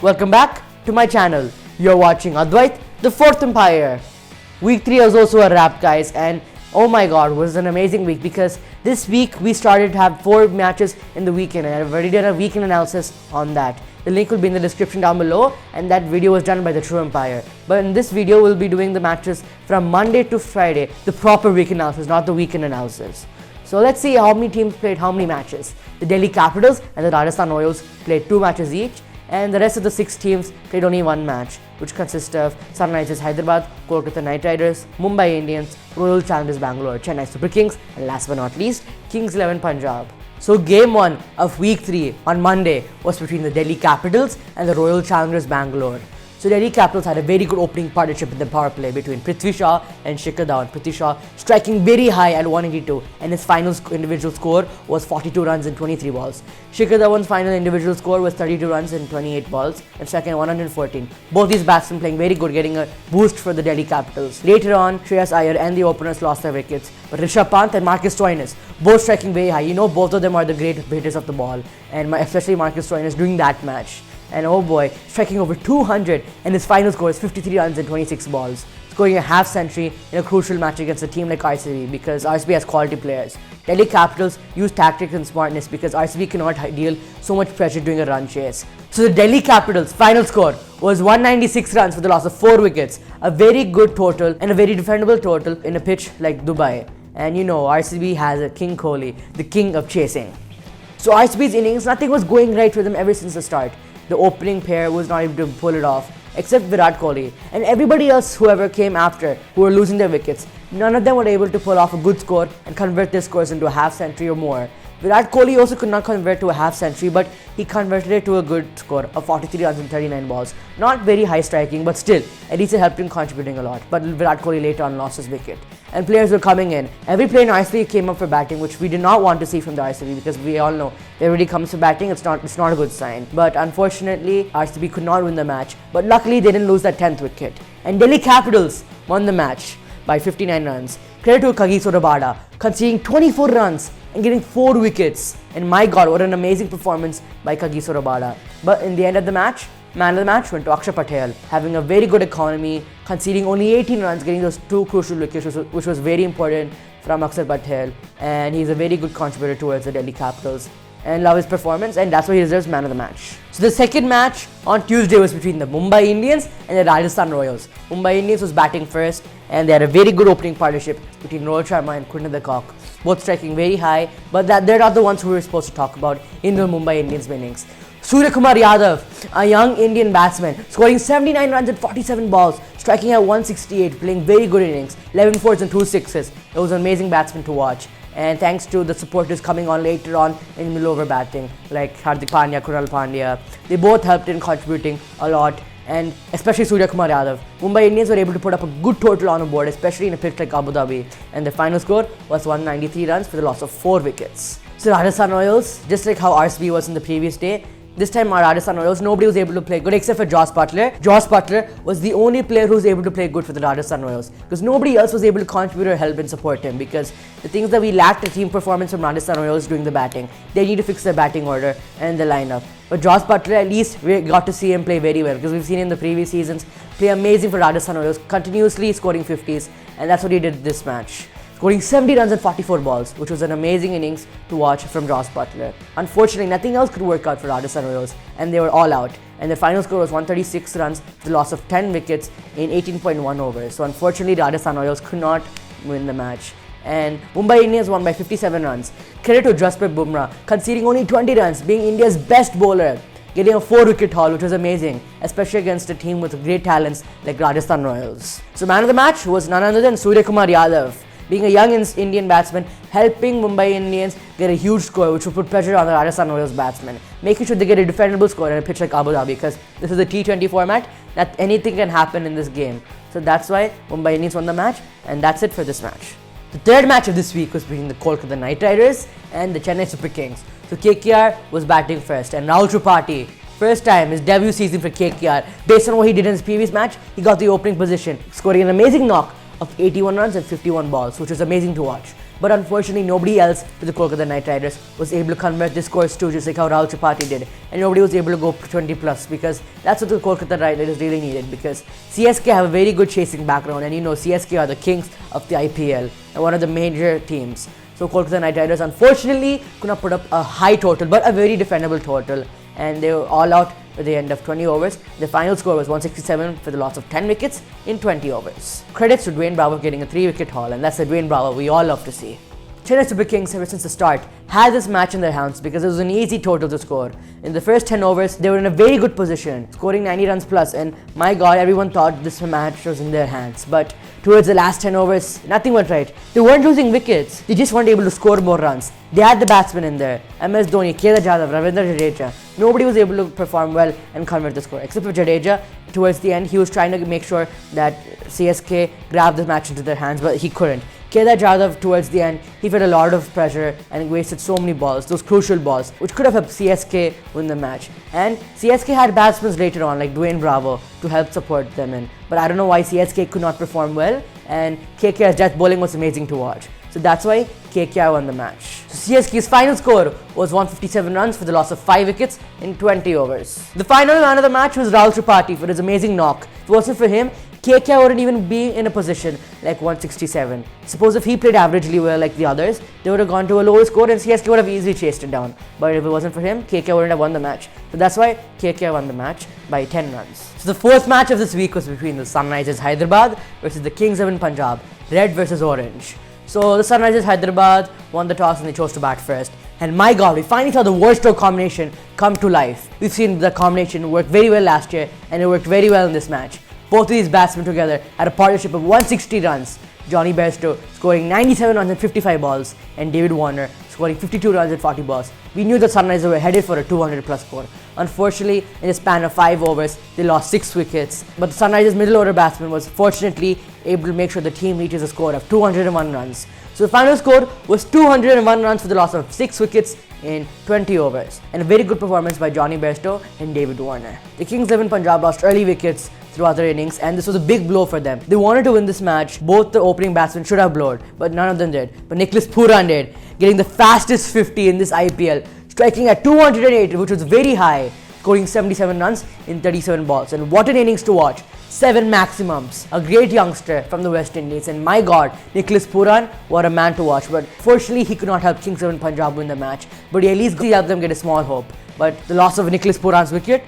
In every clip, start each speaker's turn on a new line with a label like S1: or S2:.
S1: welcome back to my channel. You're watching Advait, the Fourth Empire. Week 3 was also a wrap, guys, and oh my god, was an amazing week because this week we started to have 4 matches in the weekend and I've already done a weekend analysis on that. The link will be in the description down below, and that video was done by the True Empire. But in this video, we'll be doing the matches from Monday to Friday, the proper week analysis, not the weekend analysis. So let's see how many teams played how many matches. The Delhi Capitals and the Rajasthan Royals played 2 matches each, and the rest of the 6 teams played only 1 match, which consists of Sunrisers Hyderabad, Kolkata Knight Riders, Mumbai Indians, Royal Challengers Bangalore, Chennai Super Kings, and last but not least, Kings 11 Punjab. So game 1 of week 3 on Monday was between the Delhi Capitals and the Royal Challengers Bangalore. So Delhi Capitals had a very good opening partnership in the power play between Prithvi Shaw and Shikhar Dhawan. Prithvi Shaw striking very high at 182, and his final individual score was 42 runs in 23 balls. Shikhar Dhawan's final individual score was 32 runs in 28 balls and striking 114. Both these batsmen playing very good, getting a boost for the Delhi Capitals. Later on, Shreyas Iyer and the openers lost their wickets, but Rishabh Pant and Marcus Stoinis both striking very high. You know, both of them are the great hitters of the ball, and especially Marcus Stoinis doing that match. And oh boy, striking over 200, and his final score is 53 runs in 26 balls, scoring a half century in a crucial match against a team like RCB because RCB has quality players. Delhi Capitals use tactics and smartness because RCB cannot deal so much pressure during a run chase. So the Delhi Capitals' final score was 196 runs for the loss of 4 wickets, a very good total and a very defendable total in a pitch like Dubai. And you know, RCB has a King Kohli, the king of chasing. So RCB's innings, nothing was going right for them ever since the start. The opening pair was not able to pull it off, except Virat Kohli, and everybody else whoever came after who were losing their wickets. None of them were able to pull off a good score and convert their scores into a half century or more. Virat Kohli also could not convert to a half century, but he converted it to a good score of 43 runs in 39 balls. Not very high striking, but still, at least it helped him contributing a lot. But Virat Kohli later on lost his wicket. And players were coming in. Every player in RCB came up for batting, which we did not want to see from the RCB because we all know if everybody comes for batting, it's not a good sign. But unfortunately, RCB could not win the match. But luckily, they didn't lose that 10th wicket. And Delhi Capitals won the match by 59 runs. Credit to Kagiso Rabada, conceding 24 runs and getting 4 wickets. And my god, what an amazing performance by Kagiso Rabada. But in the end of the match, man of the match went to Akshar Patel, having a very good economy, conceding only 18 runs, getting those 2 crucial wickets, which was very important from Akshar Patel. And he's a very good contributor towards the Delhi Capitals. And love his performance, and that's why he deserves man of the match. So the second match on Tuesday was between the Mumbai Indians and the Rajasthan Royals. Mumbai Indians was batting first, and they had a very good opening partnership between Rohit Sharma and Kunal Kakar, both striking very high, but they're not the ones who we're supposed to talk about in the Mumbai Indians innings. Suryakumar Yadav, a young Indian batsman, scoring 79 runs in 47 balls, striking at 168, playing very good innings, 11 fours and 2 sixes. It was an amazing batsman to watch. And thanks to the supporters coming on later on in middle over batting, like Hardik Pandya, Krunal Pandya, they both helped in contributing a lot, and especially Suryakumar Yadav. Mumbai Indians were able to put up a good total on the board, especially in a pitch like Abu Dhabi, and the final score was 193 runs for the loss of 4 wickets. So Rajasthan Royals, just like how RCB was in the previous day, this time our Rajasthan Royals, nobody was able to play good except for Jos Buttler. Jos Buttler was the only player who was able to play good for the Rajasthan Royals because nobody else was able to contribute or help and support him because the things that we lacked a team performance from Rajasthan Royals doing the batting. They need to fix their batting order and the lineup. But Jos Buttler, at least we got to see him play very well because we've seen him in the previous seasons play amazing for Rajasthan Royals, continuously scoring 50s, and that's what he did this match. Scoring 70 runs in 44 balls, which was an amazing innings to watch from Jos Buttler. Unfortunately, nothing else could work out for Rajasthan Royals, and they were all out. And their final score was 136 runs, with the loss of 10 wickets in 18.1 overs. So unfortunately, Rajasthan Royals could not win the match. And Mumbai Indians won by 57 runs. Credit to Jasprit Bumrah, conceding only 20 runs, being India's best bowler, getting a 4-wicket haul, which was amazing, especially against a team with great talents like Rajasthan Royals. So man of the match was none other than Suryakumar Yadav, being a young Indian batsman, helping Mumbai Indians get a huge score, which will put pressure on the Rajasthan Royals batsmen, making sure they get a defendable score in a pitch like Abu Dhabi because this is a T20 format that anything can happen in this game. So that's why Mumbai Indians won the match, and that's it for this match. The third match of this week was between the Kolkata Knight Riders and the Chennai Super Kings. So KKR was batting first, and Rahul Tripathi, first time his debut season for KKR, based on what he did in his previous match, he got the opening position, scoring an amazing knock of 81 runs and 51 balls, which was amazing to watch. But unfortunately, nobody else with the Kolkata Knight Riders was able to convert the scores to just like how Rahul Tripathi did. And nobody was able to go 20 plus because that's what the Kolkata Knight Riders really needed, because CSK have a very good chasing background, and CSK are the kings of the IPL and one of the major teams. So Kolkata Knight Riders unfortunately could not put up a high total, but a very defendable total, and they were all out at the end of 20 overs. The final score was 167 for the loss of 10 wickets in 20 overs. Credits to Dwayne Bravo getting a 3-wicket haul, and that's the Dwayne Bravo we all love to see. Chennai Super Kings, ever since the start, had this match in their hands because it was an easy total to score. In the first 10 overs, they were in a very good position, scoring 90 runs plus, and my god, everyone thought this match was in their hands. But towards the last 10 overs, nothing went right. They weren't losing wickets, they just weren't able to score more runs. They had the batsmen in there, MS Dhoni, Kedar Jadhav, Ravindra Jadeja. Nobody was able to perform well and convert the score, except for Jadeja. Towards the end, he was trying to make sure that CSK grabbed the match into their hands, but he couldn't. Kedar Jadhav, towards the end, he felt a lot of pressure and wasted so many balls, those crucial balls, which could have helped CSK win the match. And CSK had batsmen later on, like Dwayne Bravo, to help support them in. But I don't know why CSK could not perform well, and KKR's death bowling was amazing to watch. So that's why KKR won the match. So CSK's final score was 157 runs for the loss of 5 wickets in 20 overs. The final man of the match was Rahul Tripathi for his amazing knock. If it wasn't for him, KKR wouldn't even be in a position like 167. Suppose if he played averagely well like the others, they would have gone to a lower score and CSK would have easily chased it down. But if it wasn't for him, KKR wouldn't have won the match. So that's why KKR won the match by 10 runs. So the fourth match of this week was between the Sunrisers Hyderabad versus the Kings XI Punjab, red versus orange. So the Sunrisers Hyderabad won the toss and they chose to bat first. And my god, we finally saw the worst stroke combination come to life. We've seen the combination work very well last year, and it worked very well in this match. Both of these batsmen together had a partnership of 160 runs. Johnny Bairstow scoring 97 runs in 55 balls, and David Warner scoring 52 runs in 40 balls. We knew the Sunrisers were headed for a 200 plus score. Unfortunately, in the span of 5 overs, they lost 6 wickets. But the Sunrisers middle order batsman was fortunately able to make sure the team reaches a score of 201 runs. So the final score was 201 runs for the loss of 6 wickets in 20 overs. And a very good performance by Johnny Bairstow and David Warner. The Kings XI Punjab lost early wickets throughout their innings, and this was a big blow for them. They wanted to win this match. Both the opening batsmen should have blowed, but none of them did. But Nicholas Pooran did, getting the fastest 50 in this IPL, striking at 208, which was very high, scoring 77 runs in 37 balls. And what an innings to watch. 7 maximums. A great youngster from the West Indies, and my god, Nicholas Pooran, what a man to watch. But fortunately, he could not help Kings XI Punjab win the match, but he at least helped them get a small hope. But the loss of Nicholas Pooran's wicket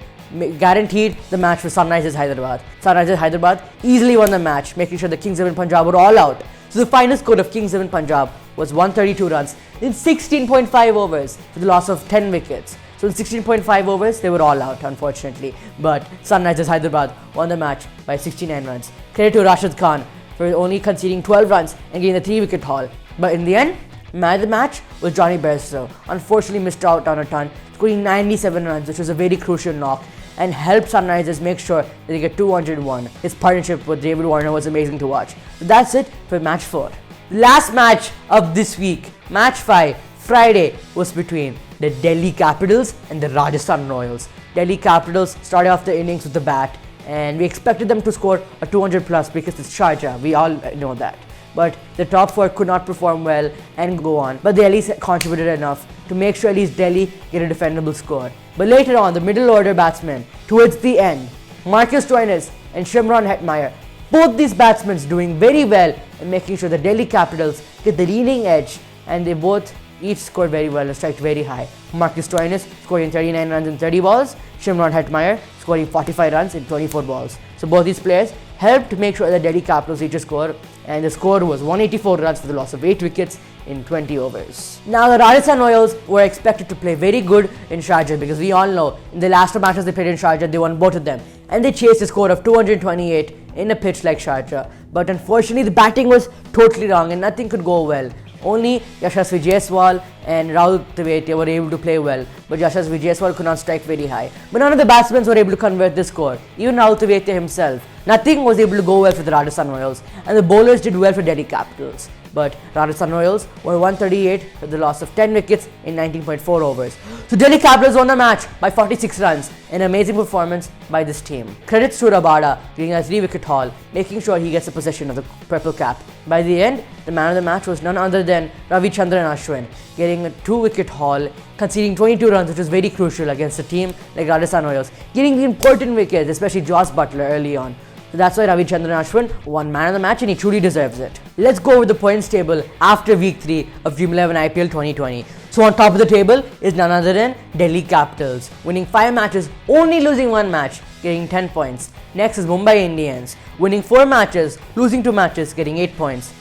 S1: guaranteed the match for Sunrisers Hyderabad. Sunrisers Hyderabad easily won the match, making sure the Kings XI Punjab were all out. So the final score of Kings XI Punjab was 132 runs in 16.5 overs for the loss of 10 wickets. So in 16.5 overs, they were all out, unfortunately. But Sunrisers Hyderabad won the match by 69 runs. Credit to Rashid Khan for only conceding 12 runs and getting the 3-wicket haul. But in the end, man of the match was Johnny Bairstow. Unfortunately missed out on a ton, scoring 97 runs, which was a very crucial knock, and helped Sunrisers make sure that they get 201. His partnership with David Warner was amazing to watch. So that's it for match 4. The last match of this week, match 5, Friday, was between the Delhi Capitals and the Rajasthan Royals. Delhi Capitals started off the innings with the bat, and we expected them to score a 200 plus because it's Sharjah, we all know that. But the top 4 could not perform well and go on, but they at least contributed enough to make sure at least Delhi get a defendable score. But later on, the middle order batsmen, towards the end, Marcus Stoinis and Shimron Hetmeyer, both these batsmen doing very well in making sure the Delhi Capitals get the leading edge, and they both each scored very well and striked very high. Marcus Stoinis scoring 39 runs in 30 balls, Shimron Hetmeyer scoring 45 runs in 24 balls. So both these players helped to make sure that Delhi Capitals reached a score, and the score was 184 runs for the loss of 8 wickets in 20 overs. Now the Rajasthan Royals were expected to play very good in Sharjah, because we all know in the last 2 matches they played in Sharjah, they won both of them, and they chased a score of 228 in a pitch like Sharjah. But unfortunately the batting was totally wrong and nothing could go well. Only Yashasvi Jaiswal and Rahul Tewatia were able to play well, but Yashasvi Jaiswal could not strike very high. But none of the batsmen were able to convert this score, even Rahul Tewatia himself. Nothing was able to go well for the Rajasthan Royals, and the bowlers did well for Delhi Capitals. but Rajasthan Royals were 138 with the loss of 10 wickets in 19.4 overs. So Delhi Capitals won the match by 46 runs, an amazing performance by this team. Credits to Rabada getting a 3-wicket haul, making sure he gets a possession of the purple cap. By the end, the man of the match was none other than Ravichandran Ashwin, getting a 2-wicket haul, conceding 22 runs, which was very crucial against a team like Rajasthan Royals, getting the important wickets, especially Josh Butler early on. So that's why Ravichandran Ashwin won man of the match, and he truly deserves it. Let's go over the points table after week 3 of Dream 11 IPL 2020. So on top of the table is none other than Delhi Capitals, winning 5 matches, only losing 1 match, getting 10 points. Next is Mumbai Indians, winning 4 matches, losing 2 matches, getting 8 points.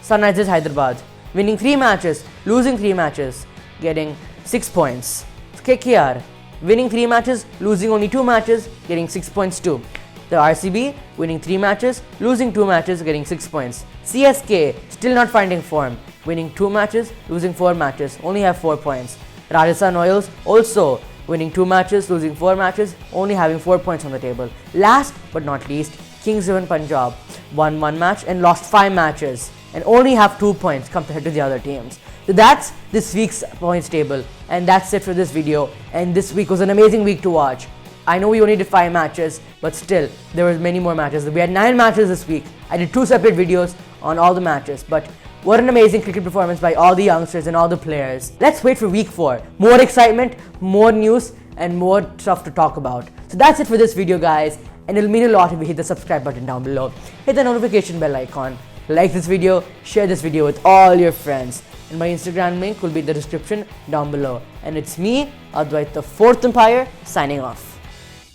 S1: Sunrisers Hyderabad, winning 3 matches, losing 3 matches, getting 6 points. KKR, winning 3 matches, losing only 2 matches, getting 6 points too. The RCB, winning 3 matches, losing 2 matches, getting 6 points. CSK, still not finding form, winning 2 matches, losing 4 matches, only have 4 points. Rajasthan Royals, also winning 2 matches, losing 4 matches, only having 4 points on the table. Last but not least, Kings 11 Punjab, won 1 match and lost 5 matches, and only have 2 points compared to the other teams. So that's this week's points table, and that's it for this video. And this week was an amazing week to watch. I know we only did 5 matches, but still, there were many more matches. We had 9 matches this week. I did 2 separate videos on all the matches, but what an amazing cricket performance by all the youngsters and all the players. Let's wait for week 4. More excitement, more news, and more stuff to talk about. So that's it for this video, guys, and it'll mean a lot if you hit the subscribe button down below. Hit the notification bell icon. Like this video, share this video with all your friends. And my Instagram link will be in the description down below. And it's me, Advait, the Fourth Umpire, signing off.